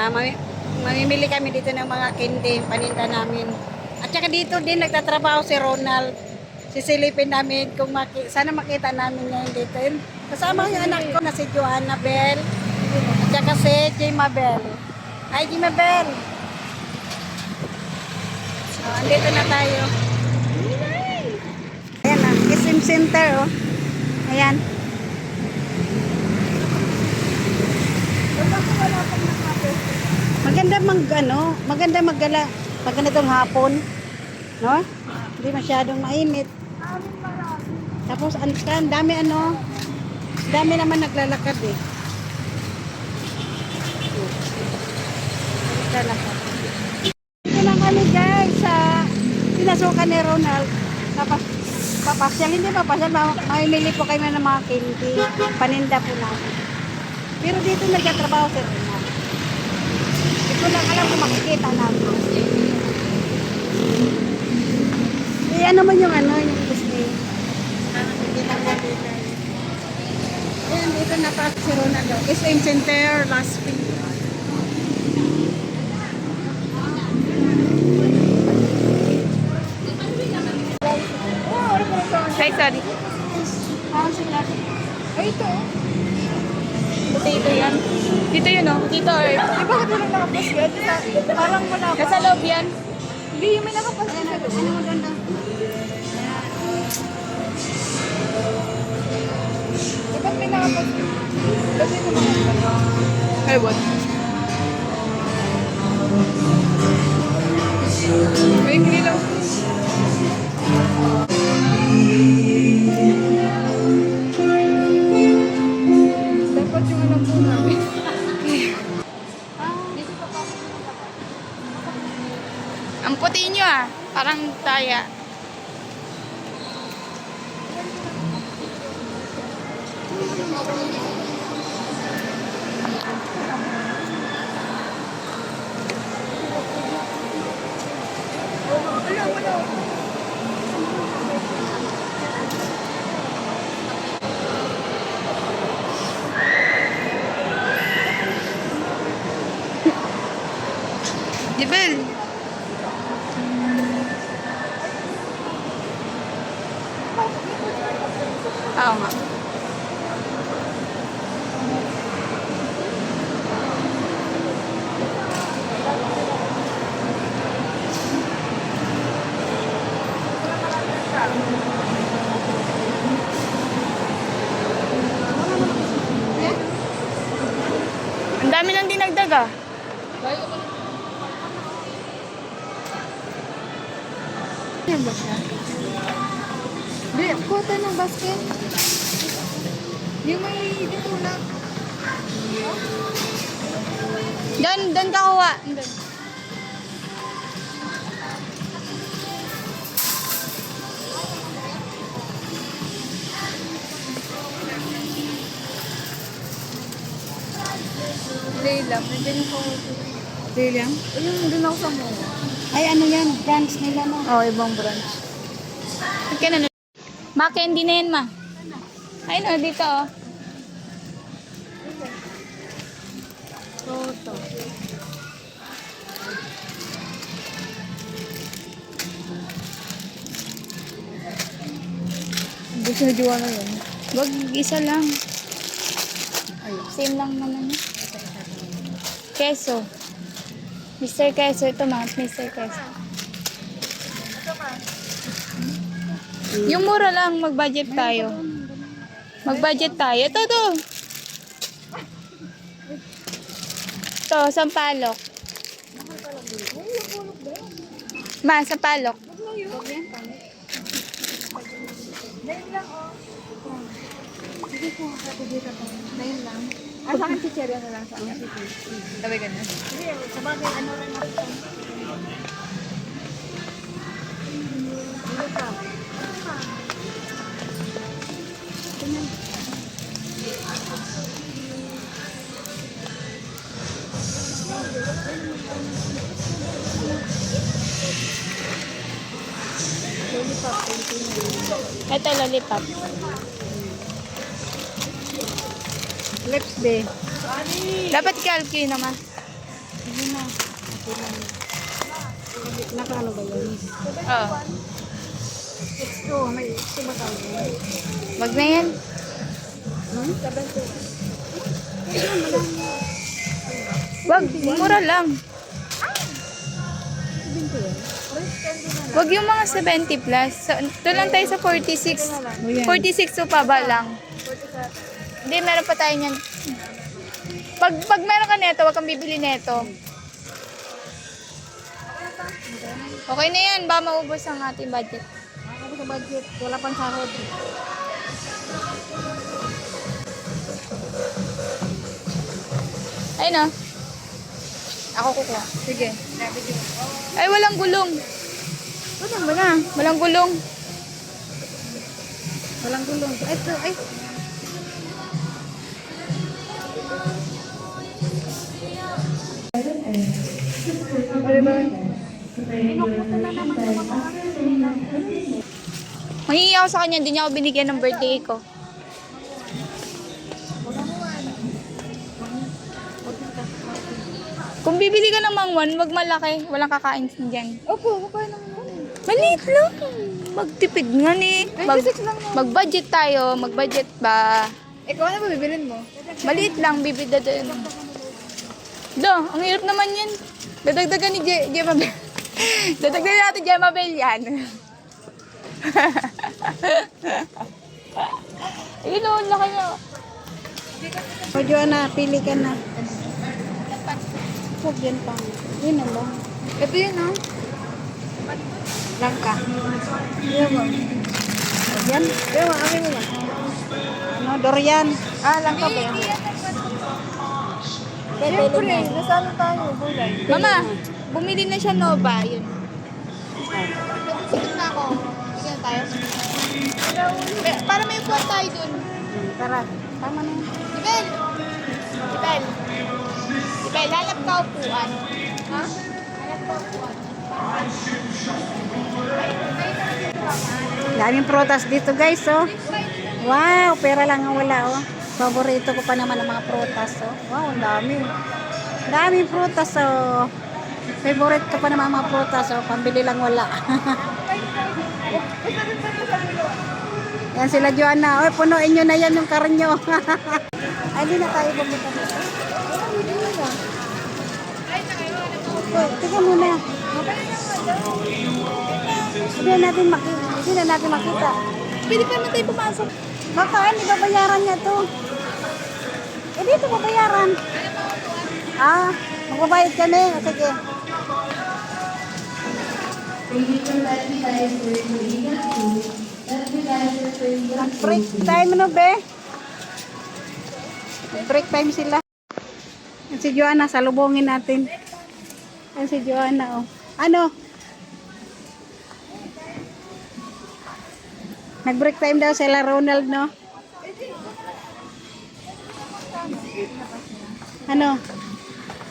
mamimili kami dito ng mga candy, paninda namin. At saka dito din nagtatrabaho si Ronald. Sisilipin namin kung sana makita namin ngayon dito. Yun, kasama yung anak ko na si Joanna Bell. At saka si Jima Bell. Hi, Jima Bell! So, andito na tayo. Ayan na, SM Center, oh. Ayan. Maganda maggala pag ganitong hapon, no? Hindi masyadong mainit. Tapos dami dami naman naglalakad eh. Naglalakad. Ito lang kami guys sa pinasukan ni Ronald. Tapos papasyal, hindi papasyal, mamimili po kayo ng mga candy, paninda po namin. Pero dito nagtatrabaho si Ronald. Hindi ko lang alam kung makikita namin. Eh, ano man yung yung Disney. Nakikita natin. Ayan, dito napasok si Ronald. SM Center, last week. Ay, sorry. Ay, ito. Dito yan. Dito yun, oh. Dito, eh. Di ba ito lang nakapas yan? Parang wala pa. Nasa loob yan. Hindi, yung may nakapas yan. Ano mo doon na? Dapat may nakapas yan. Kasi ito mga Ay, what? May hindi lang. Dapat yung alam po namin. Ang puti nyo ah. Parang taya. Dibel. Oo nga. Ang dami nang dinagdag ah. Yan ba siya? Di, kuha ng basket. Yung may dito lang. Doon ka kuha. Doon. Layla, nandiyan yung kuha. Dilang? Ayun, doon ako sa mo. Ay, ano yan? Branch nila no? Oo, ibang branch. Kaya na. Ma, candy na yan, ma. Ayun o, dito o. Toto. Gusto na juwa na yun. Wag, isa lang. Same lang naman. Keso. Mr. Keso. Ito, ma. Mr. Keso. Yung mura lang, mag-budget tayo. Mag-budget tayo. Ito. Ito, sampalok. Ma, sampalok. Sige po, sabi dito to. Dahil lang. Ah, sa akin si Cherry na lang sa akin. Sabi ganun. Sige, sabagay, ano rin ako. Dito ka. Ito, lollipop. Lips day. Dapat calculate naman. Sige na. Okay lang. Nakaano ba yun? Oo. It's true. May ito ba tayo? Wag na yan. Hmm? Wag, mura lang. Wag yung mga 70 plus. So, doon lang tayo sa 46. 46 to paba lang. Hindi, meron pa tayo niyan. Pag meron ka neto, wag kang bibili neto. Okay na yan, ba maubos ang ating budget. Ako sa budget. Wala pang sahod. Ayun na. Ako kukuha. Sige. Ay, walang gulong. Ano ba na? Walang gulong. Walang gulong. Ay, ito. Ay. Mangingi ako sa kanya, hindi niya ako binigyan ng birthday ko. Kung bibili ka ng mangwan, wag malaki. Walang kakain dyan. Opo, kapay lang. Maliit lang. Magtipid nga ni. Mag-budget tayo. Mag-budget ba? Ikaw ano ba bibilin mo? Maliit lang, bibili doon. Ang hirap naman yan. Dadagdagan ni Jemabel. Dadagdagan natin Jemabel yan. Ayun o, laki na. O, Joanna, pili ka na. Huwag yan pang. Yun na lang. Ito yun o. Langka. Yan mo. Yan? Yan mo, akin mo yan. Ano, Dorian. Langka ba yan? Siyempre, nasaan tayo? Mama, bumili na siya Nova. Yun. Sige na ako. Sige na tayo. Para may upuan tayo dun. Tara, tama na yan. Ibel! Ibel! Ibel, hanap ka upuan. Ha? Hanap ka upuan. Daming prutas dito guys, oh. Wow, pera lang ang wala, oh. Paborito ko pa naman ang mga prutas, oh. Wow, ang dami. Daming prutas, oh. Favorite ko pa naman ang mga prutas, oh. Pambili lang wala. Yan sila Joanna. Oy, punuin nyo na yan yung car nyo. Ay, di na tayo pumunta dito. Okay, tingnan muna. Hindi na natin makita. Pwede pa naman tayo pumasok. Baka hindi babayaran niya to. Eh, dito babayaran. Magbabayad kami. O, sige. Break time no, be? Break time sila. Yan si Joanna, salubungin natin. Yan si Joanna, oh. Ano? Nag-break time daw sila Ronald, no? Ano?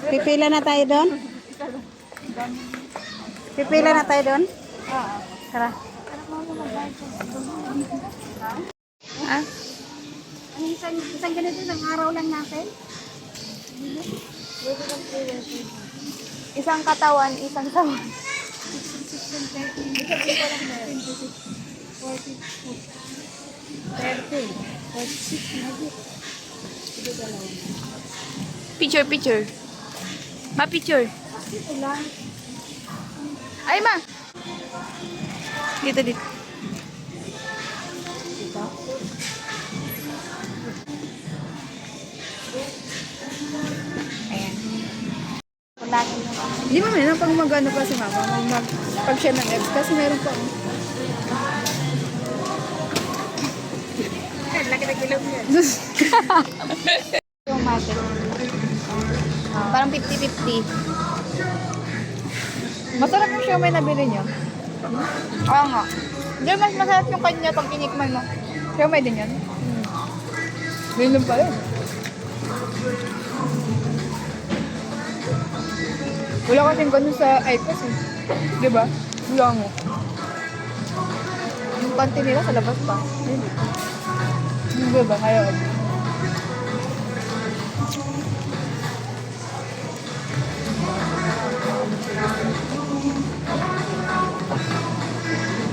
Pipila na tayo doon? Pipila na tayo doon? Oo. Tara. Ah? Ang isang ganito ng araw lang natin? Isang katawan, isang sawan. 30. Picture, picture. Ma, picture. Ito lang. Ay, ma. Dito, dito. Ito. Ayan. Lagi mo. Hindi mo meron pang mag-ano pa si mama. Pag siya ng eggs. Kasi meron pa. Laki na kilog yan. Yung mate. Parang 50-50. Masarap yung siomay na bili niyo. Oo nga. Hindi, mas masarap yung kanya pag tinikman mo. Siomay din yan. Ganyan pa rin. Wala kasing ganun sa IPS eh. Di ba? Wala mo. Yung panty nila sa labas pa. Hindi ba? Kaya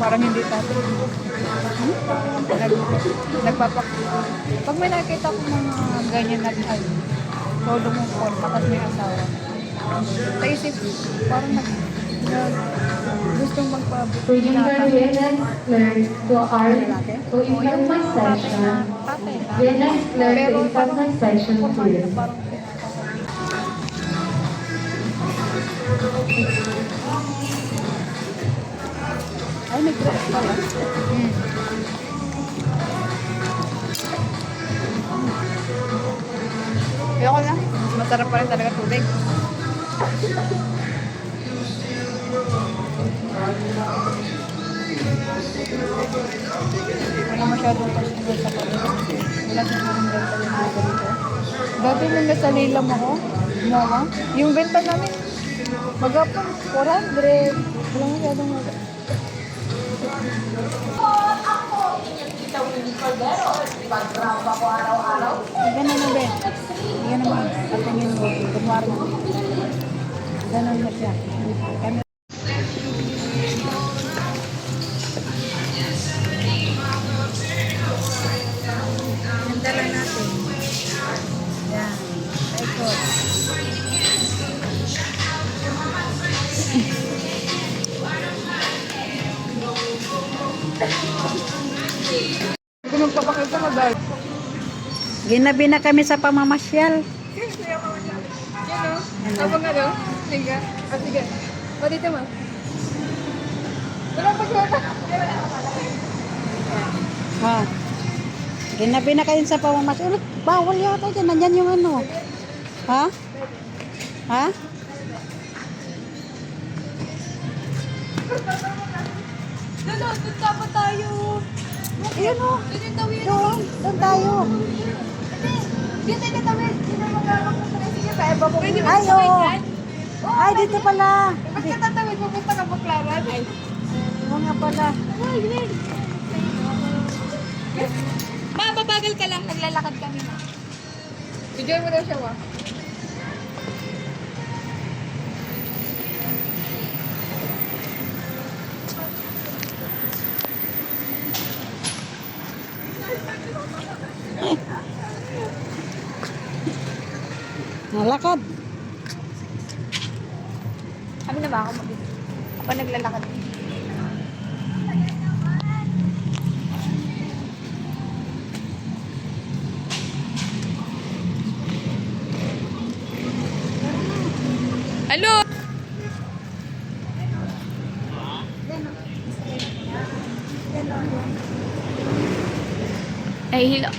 Parang hindi tayo. Nagpapak... Pag may nakita ko mga ganyan na ay, todo mong forma, tapos may asawa. Sa isip, parang gustong Remember, we next learn to informal session. We next learn to informal session too. Ay, may group pala. Ayoko na. Masarap pa rin talaga tubig. Wala masyadong customer sa kanila. Wala sigurong benta yung mga ganito. Dati nung nasa Lilam ako, mama, yung benta namin, magapang 400. Wala masyadong Ganun na, Ben. Yan naman. Patingin mo. Kumari mo. Ganun na siya. Kami. Yung dala natin. Yan. Ikot. Kung magpapakita na dahil. Ginabi na kami sa pamamasyal. Yan o. Habang ano? Sige. Sige. O dito mo. Wala pa siya. Ha. Ginabi na kayo sa pamamasyal. Bawal yata dyan. Nandyan yung ano. Ha? Ha? Doon dapat tayo. Ayun o. Doon yung tawid. Doon tayo. Dito yung tawid. Dito yung magkakapunta. Sige, sa iba ko. Pwede Ay, oo. Ay, dito pala. Ba't ka tatawid? Pupunta ka Baklaran? Ay. Oo nga pala. Ma, babagal ka lang. Naglalakad kami na. Enjoy mo daw siya, wa? Nalakad. Kami na ba ako mag Ako naglalakad. Hello? Ay, hilo.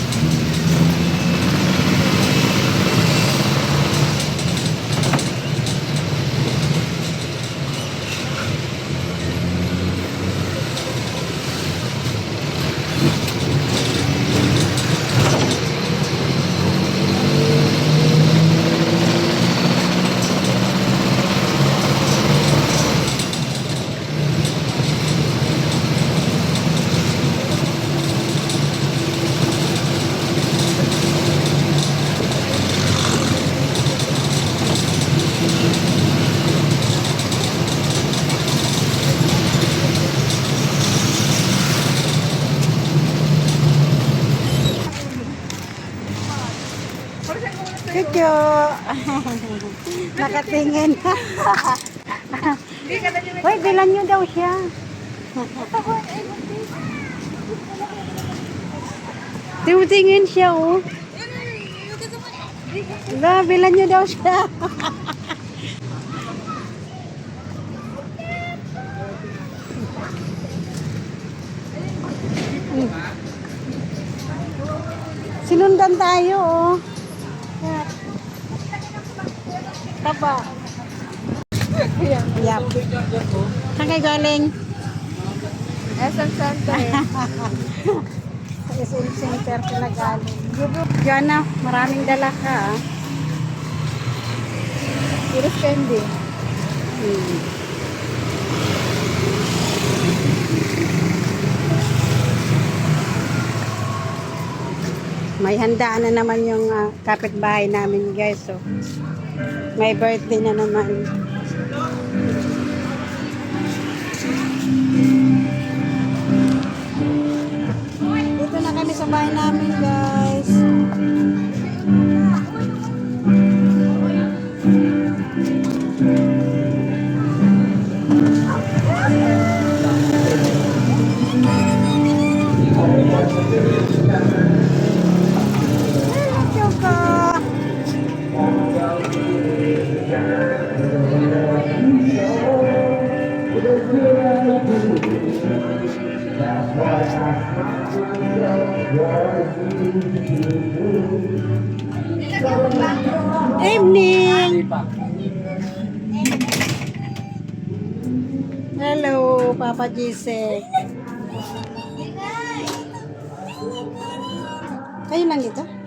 Kikyo. Nakatingin. Hoy, bilan nyo daw siya. Tingin siya, oh. Wala, bilan nyo daw siya. Sinundan tayo, oh. Taba. Yap. Saan kayo galing? SM Center. Sa SM Center sila galing. Diana, maraming dala ka, ah. Puro candy. May handaan na naman yung kapitbahay namin, guys. So, may birthday na naman. bahay namin, guys. Choka. Evening. Hello, Papa Jise. Kayo lang dito?